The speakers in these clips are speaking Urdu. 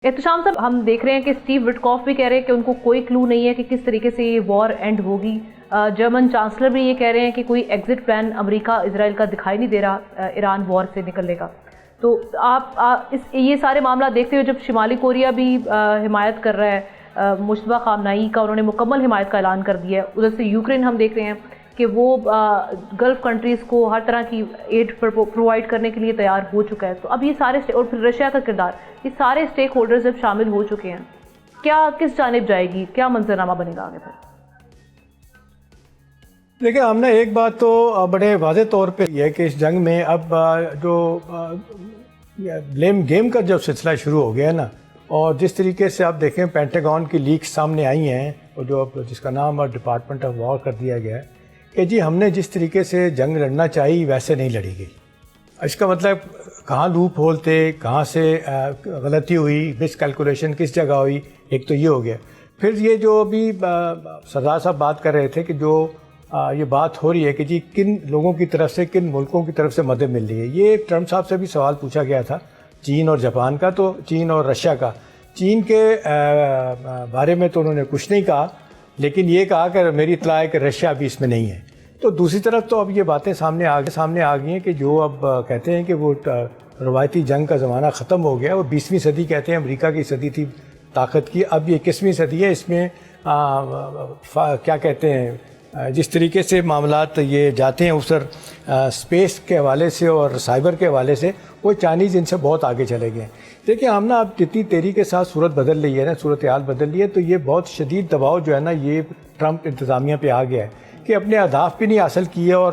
احتشام صاحب، ہم دیکھ رہے ہیں کہ اسٹیو وٹکاف بھی کہہ رہے ہیں کہ ان کو کوئی کلو نہیں ہے کہ کس طریقے سے یہ وار اینڈ ہوگی. جرمن چانسلر بھی یہ کہہ رہے ہیں کہ کوئی ایگزٹ پلان امریکہ اسرائیل کا دکھائی نہیں دے رہا ایران وار سے نکلنے کا. تو آپ یہ سارے معاملات دیکھتے ہوئے، جب شمالی کوریا بھی حمایت کر رہا ہے مشتبہ خامنہئی کا، انہوں نے مکمل حمایت کا اعلان کر دیا ہے. ادھر سے یوکرین ہم دیکھ رہے ہیں کہ وہ گلف کنٹریز کو ہر طرح کی ایڈ پرووائڈ کرنے کے لیے تیار ہو چکا ہے. تو اب یہ سارے اور پھر رشیا کا کردار، یہ سارے اسٹیک ہولڈرز اب شامل ہو چکے ہیں. کیا کس جانب جائے گی، کیا منظرنامہ بنے گا آگے پھر؟ دیکھیں، ہم نے ایک بات تو بڑے واضح طور پہ یہ ہے کہ اس جنگ میں اب جو بلیم گیم کا جو سلسلہ شروع ہو گیا ہے نا، اور جس طریقے سے آپ دیکھیں پینٹاگون کی لیکس سامنے آئی ہیں، اور جو جس کا نام ڈپارٹمنٹ آف وار کر دیا گیا ہے کہ جی ہم نے جس طریقے سے جنگ لڑنا چاہی ویسے نہیں لڑی گئی. اس کا مطلب کہاں لوپ ہول تھے، کہاں سے غلطی ہوئی، مس کیلکولیشن کس جگہ ہوئی، ایک تو یہ ہو گیا. پھر یہ جو ابھی سردار صاحب بات کر رہے تھے کہ جو یہ بات ہو رہی ہے کہ جی کن لوگوں کی طرف سے، کن ملکوں کی طرف سے مدد مل رہی ہے. یہ ٹرمپ صاحب سے بھی سوال پوچھا گیا تھا چین اور جاپان کا، تو چین اور رشیا کا. چین کے بارے میں تو انہوں نے کچھ نہیں کہا، لیکن یہ کہا کہ میری اطلاع ہے کہ رشیا بھی اس میں نہیں ہے. تو دوسری طرف تو اب یہ باتیں سامنے آ گئی ہیں کہ جو اب کہتے ہیں کہ وہ روایتی جنگ کا زمانہ ختم ہو گیا. وہ 20ویں صدی کہتے ہیں امریکہ کی صدی تھی طاقت کی، اب یہ 21ویں صدی ہے. اس میں کیا کہتے ہیں، جس طریقے سے معاملات یہ جاتے ہیں اسر اسپیس کے حوالے سے اور سائبر کے حوالے سے، وہ چائنیز ان سے بہت آگے چلے گئے ہیں. دیکھیں ہم نا اب جتنی تیزی کے ساتھ صورت بدل رہی ہے نا، صورتحال بدل رہی ہے، تو یہ بہت شدید دباؤ جو ہے نا یہ ٹرمپ انتظامیہ پہ آ گیا ہے کہ اپنے اہداف بھی نہیں حاصل کیے اور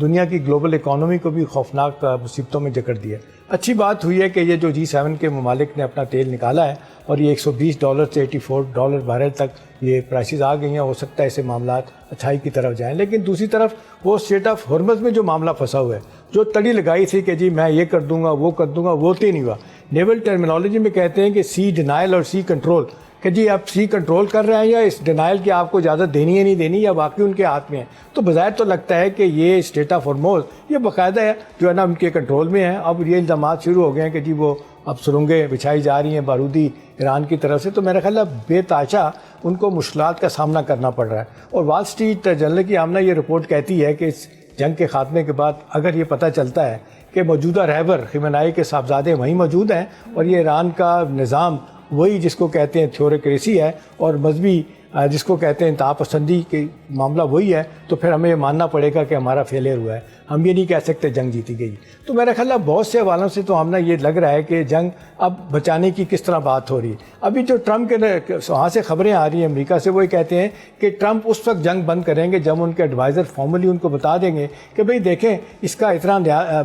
دنیا کی گلوبل اکانومی کو بھی خوفناک مصیبتوں میں جکڑ دیا. اچھی بات ہوئی ہے کہ یہ جو G7 کے ممالک نے اپنا تیل نکالا ہے اور یہ $120 سے $84 بیرل تک یہ پرائسز آ گئی ہیں. ہو سکتا ہے ایسے معاملات اچھائی کی طرف جائیں، لیکن دوسری طرف وہ اسٹریٹ آف ہارمز میں جو معاملہ پھنسا ہوا ہے، جو تڑی لگائی تھی کہ جی میں یہ کر دوں گا وہ کر دوں گا، وہ تو نہیں ہوا. نیول ٹرمینالوجی میں کہتے ہیں کہ سی ڈینائل اور سی کنٹرول، کہ جی آپ سی کنٹرول کر رہے ہیں یا اس ڈینائل کی آپ کو اجازت دینی ہے نہیں دینی، یا واقعی ان کے ہاتھ میں ہے. تو بظاہر تو لگتا ہے کہ یہ اسٹیٹ آف ہارموز یہ باقاعدہ ہے جو ہے نا ان کے کنٹرول میں ہے. اب یہ الزامات شروع ہو گئے ہیں کہ جی وہ اب سرنگیں بچھائی جا رہی ہیں بارودی ایران کی طرف سے. تو میرا خیال ہے بے تحاشا ان کو مشکلات کا سامنا کرنا پڑ رہا ہے. اور وال اسٹریٹ جرنل کی آمنہ یہ رپورٹ کہتی ہے کہ اس جنگ کے خاتمے کے بعد اگر یہ پتہ چلتا ہے کہ موجودہ رہبر خامنہئی کے صاحبزادے وہیں موجود ہیں اور یہ ایران کا نظام وہی جس کو کہتے ہیں تھیوریکریسی ہے اور مذہبی جس کو کہتے ہیں انتہا پسندی کے معاملہ وہی ہے، تو پھر ہمیں یہ ماننا پڑے گا کہ ہمارا فیلئر ہوا ہے. ہم یہ نہیں کہہ سکتے جنگ جیتی گئی. تو میرا خیال ہے بہت سے حوالوں سے تو ہم نے یہ لگ رہا ہے کہ جنگ اب بچانے کی کس طرح بات ہو رہی ہے. ابھی جو ٹرمپ کے وہاں سے خبریں آ رہی ہیں امریکہ سے، وہ یہ کہتے ہیں کہ ٹرمپ اس وقت جنگ بند کریں گے جب ان کے ایڈوائزر فارملی ان کو بتا دیں گے کہ بھئی دیکھیں اس کا اتنا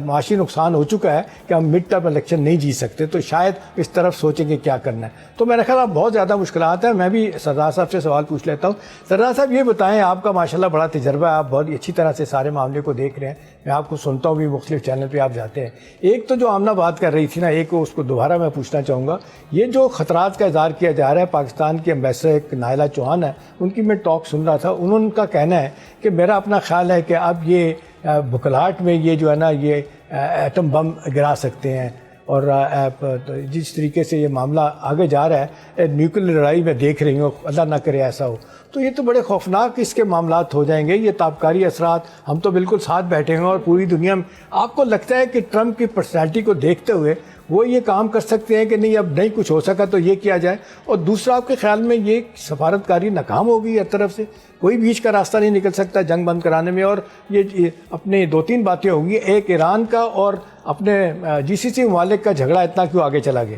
معاشی نقصان ہو چکا ہے کہ ہم مڈ ٹرم الیکشن نہیں جیت سکتے، تو شاید اس طرف سوچیں گے کیا کرنا ہے. تو میرا خیال ہے بہت زیادہ مشکلات ہیں. میں بھی سردار صاحب سے سوال پوچھ لیتا ہوں. سردار صاحب یہ بتائیں، آپ کا ماشاءاللہ بڑا تجربہ ہے، آپ بہت اچھی طرح سے سارے معاملے کو دیکھ رہے ہیں، میں آپ کو سنتا ہوں بھی، مختلف چینل پہ آپ جاتے ہیں. ایک تو جو آمنہ بات کر رہی تھی نا، ایک اس کو دوبارہ میں پوچھنا چاہوں گا. یہ جو خطرات کا اظہار کیا جا رہا ہے، پاکستان کی ایمبیسڈر ایک نائلہ چوہان ہے، ان کی میں ٹاک سن رہا تھا، انہوں کا کہنا ہے کہ میرا اپنا خیال ہے کہ اب یہ بکلاہٹ میں یہ جو ہے نا یہ ایٹم بم گرا سکتے ہیں. اور جس طریقے سے یہ معاملہ آگے جا رہا ہے، نیوکلیر لڑائی میں دیکھ رہی ہوں، اللہ نہ کرے ایسا ہو، تو یہ تو بڑے خوفناک اس کے معاملات ہو جائیں گے. یہ تابکاری اثرات، ہم تو بالکل ساتھ بیٹھے ہیں اور پوری دنیا میں. آپ کو لگتا ہے کہ ٹرمپ کی پرسنالٹی کو دیکھتے ہوئے وہ یہ کام کر سکتے ہیں کہ نہیں اب نہیں کچھ ہو سکا تو یہ کیا جائے؟ اور دوسرا آپ کے خیال میں یہ سفارتکاری ناکام ہوگی ہر طرف سے، کوئی بیچ کا راستہ نہیں نکل سکتا جنگ بند کرانے میں؟ اور یہ اپنے 2-3 باتیں ہوں گی، ایک ایران کا اور اپنے GCC ممالک کا جھگڑا اتنا کیوں آگے چلا گیا؟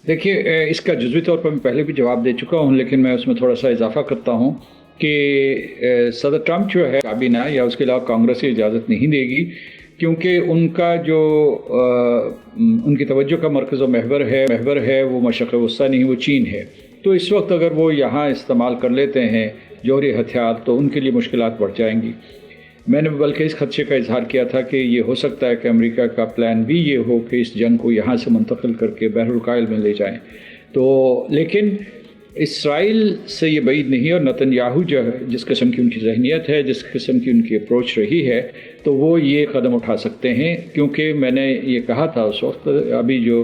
دیکھیے، اس کا جزوی طور پر میں پہلے بھی جواب دے چکا ہوں، لیکن میں اس میں تھوڑا سا اضافہ کرتا ہوں کہ صدر ٹرمپ جو ہے کابینہ یا اس کے علاوہ کانگریس کی اجازت نہیں دے گی، کیونکہ ان کا جو ان کی توجہ کا مرکز و محور ہے وہ مشرق وسطیٰ نہیں، وہ چین ہے. تو اس وقت اگر وہ یہاں استعمال کر لیتے ہیں جوہری ہتھیار تو ان کے لیے مشکلات بڑھ جائیں گی. میں نے بلکہ اس خدشے کا اظہار کیا تھا کہ یہ ہو سکتا ہے کہ امریکہ کا پلان بھی یہ ہو کہ اس جنگ کو یہاں سے منتقل کر کے بحر الکاہل میں لے جائیں. تو لیکن اسرائیل سے یہ بعید نہیں، اور نتنیاہو جو ہے جس قسم کی ان کی ذہنیت ہے، جس قسم کی ان کی اپروچ رہی ہے، تو وہ یہ قدم اٹھا سکتے ہیں. کیونکہ میں نے یہ کہا تھا اس وقت، ابھی جو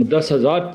10,000